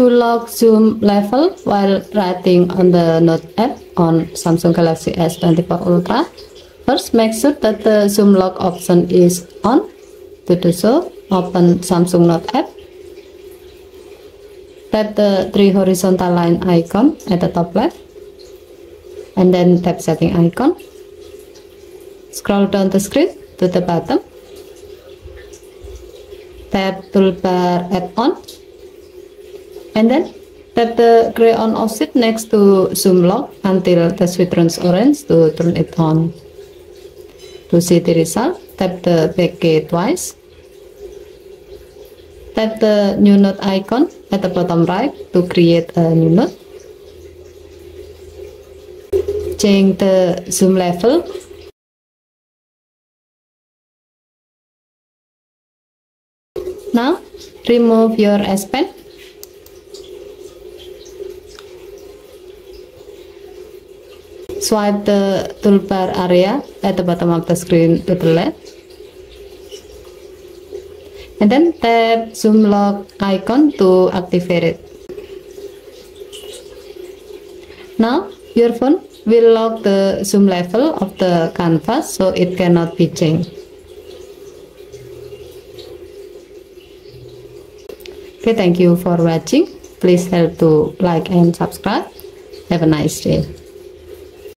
To lock zoom level while writing on the Note app on Samsung Galaxy S24 Ultra, first make sure that the zoom lock option is on. To do so, open Samsung Note app. Tap the three horizontal line icon at the top left, and then tap setting icon. Scroll down the screen to the bottom. Tap toolbar add-on, and then tap the gray on offset next to zoom lock until the switch turns orange to turn it on. To see the result, tap the back key twice. Tap the new note icon at the bottom right to create a new note. Change the zoom level. Now, remove your S Pen. Swipe the toolbar area at the bottom of the screen to the left. And then tap zoom lock icon to activate it. Now, your phone will lock the zoom level of the canvas so it cannot be changed. Okay, thank you for watching. Please help to like and subscribe. Have a nice day.